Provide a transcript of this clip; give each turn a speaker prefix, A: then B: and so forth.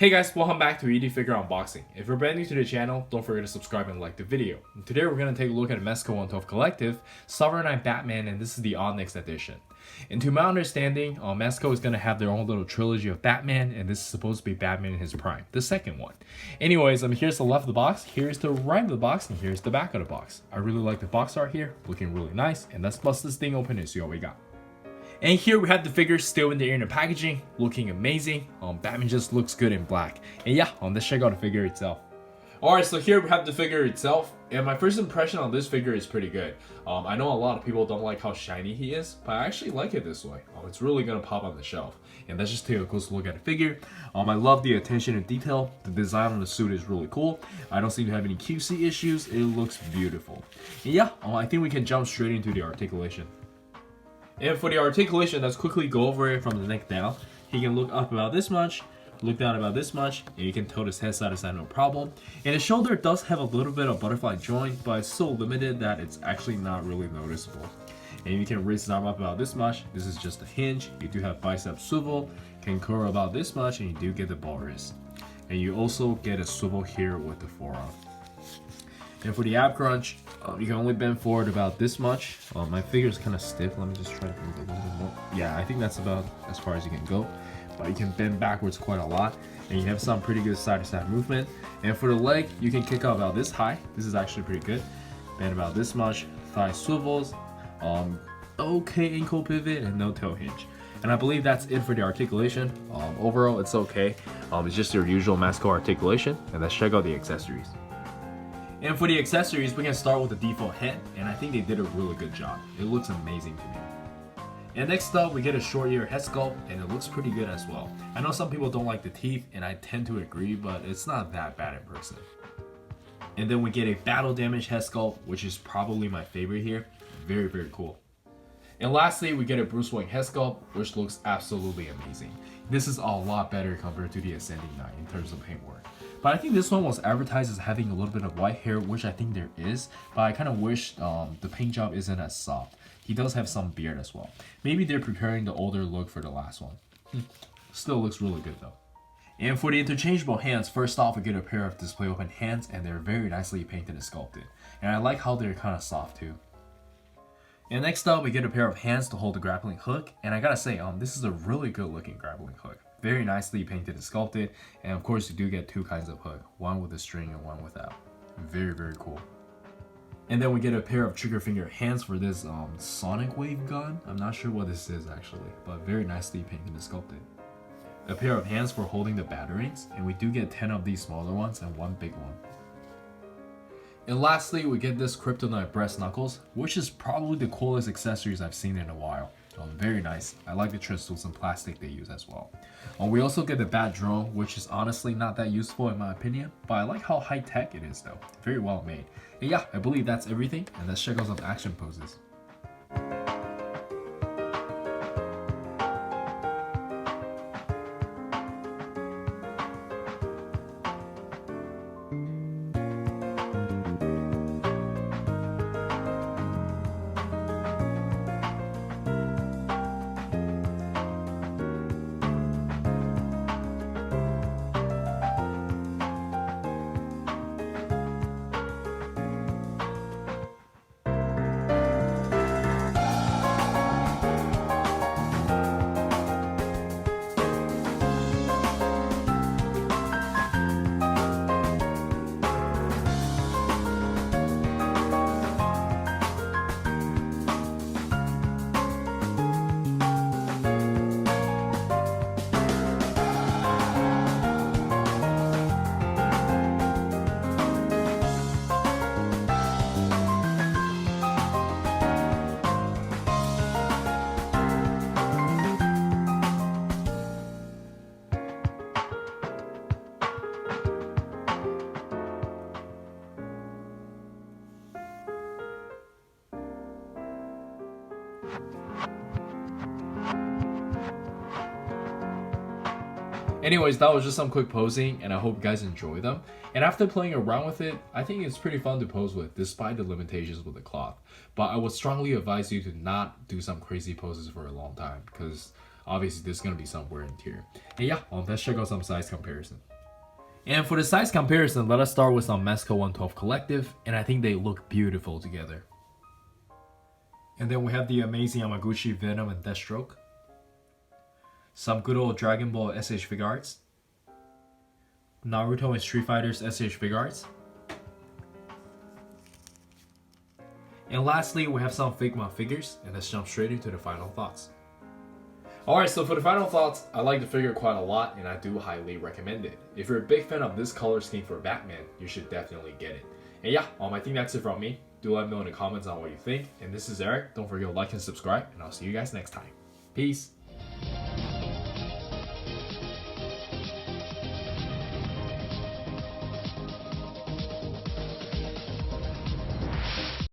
A: Hey guys, welcome back to ED Figure Unboxing. If you're brand new to the channel, don't forget to subscribe and like the video. And today we're going to take a look at Mezco 112 Collective, Sovereign Knight Batman, and this is the Onyx edition. And to my understanding, Mezco is going to have their own little trilogy of Batman, and this is supposed to be Batman in his prime, the second one. Anyways, here's the left of the box, here's the right of the box, and here's the back of the box. I really like the box art here, looking really nice, and let's bust this thing open and see what we got. And here we have the figures still in the inner packaging, looking amazing. Batman just looks good in black. And yeah, let's check out the figure itself. Alright, so here we have the figure itself, and my first impression on this figure is pretty good. I know a lot of people don't like how shiny he is, but I actually like it this way. It's really gonna pop on the shelf. And let's just take a close look at the figure. I love the attention to detail. The design on the suit is really cool. I don't seem to have any QC issues. It looks beautiful. And yeah, I think we can jump straight into the articulation. And for the articulation, let's quickly go over it from the neck down. He can look up about this much, look down about this much, and you can tilt his head side to side no problem. And the shoulder does have a little bit of butterfly joint, but it's so limited that it's actually not really noticeable. And you can raise his arm up about this much. This is just a hinge. You do have bicep swivel, can curl about this much, and you do get the ball wrist. And you also get a swivel here with the forearm. And for the ab crunch, you can only bend forward about this much. My figure is kind of stiff. Let me just try to move it a little bit more. Yeah, I think that's about as far as you can go. But you can bend backwards quite a lot. And you have some pretty good side-to-side movement. And for the leg, you can kick out about this high. This is actually pretty good. Bend about this much. Thigh swivels. Okay ankle pivot and no toe hinge. And I believe that's it for the articulation. Overall, it's okay. It's just your usual Mezco articulation. And let's check out the accessories. And for the accessories, we can start with the default head, and I think they did a really good job. It looks amazing to me. And next up, we get a short ear head sculpt, and it looks pretty good as well. I know some people don't like the teeth, and I tend to agree, but it's not that bad in person. And then we get a battle damage head sculpt, which is probably my favorite here. Very, very cool. And lastly, we get a Bruce Wayne head sculpt, which looks absolutely amazing. This is a lot better compared to the Ascending Knight in terms of paintwork. But I think this one was advertised as having a little bit of white hair, which I think there is. But I kind of wish the paint job isn't as soft. He does have some beard as well. Maybe they're preparing the older look for the last one. Still looks really good though. And for the interchangeable hands, first off we get a pair of display open hands, and they're very nicely painted and sculpted. And I like how they're kind of soft too. And next up we get a pair of hands to hold the grappling hook. And I gotta say, this is a really good looking grappling hook. Very nicely painted and sculpted, and of course you do get two kinds of hook, one with a string and one without. Very, very cool. And then we get a pair of trigger finger hands for this sonic wave gun. I'm not sure what this is actually, but very nicely painted and sculpted. A pair of hands for holding the batterings, and we do get 10 of these smaller ones and one big one. And lastly, we get this Kryptonite breast knuckles, which is probably the coolest accessories I've seen in a while. Very nice. I like the translucent plastic they use as well. We also get the Bat drone, which is honestly not that useful in my opinion, but I like how high tech it is though. Very well made. And yeah, I believe that's everything, and let's check out some action poses. Anyways, that was just some quick posing, and I hope you guys enjoy them. And after playing around with it, I think it's pretty fun to pose with, despite the limitations with the cloth. But I would strongly advise you to not do some crazy poses for a long time, because obviously there's going to be some wear and tear. And yeah, let's check out some size comparison. And for the size comparison, let us start with some Mezco 112 Collective, and I think they look beautiful together. And then we have the amazing Yamaguchi Venom and Deathstroke. Some good old Dragon Ball SH Figuarts. Naruto and Street Fighter's SH Figuarts. And lastly, we have some Figma figures, and let's jump straight into the final thoughts. Alright, so for the final thoughts, I like the figure quite a lot, and I do highly recommend it. If you're a big fan of this color scheme for Batman, you should definitely get it. And yeah, I think that's it from me. Do let me know in the comments on what you think. And this is Eric. Don't forget to like and subscribe, and I'll see you guys next time. Peace.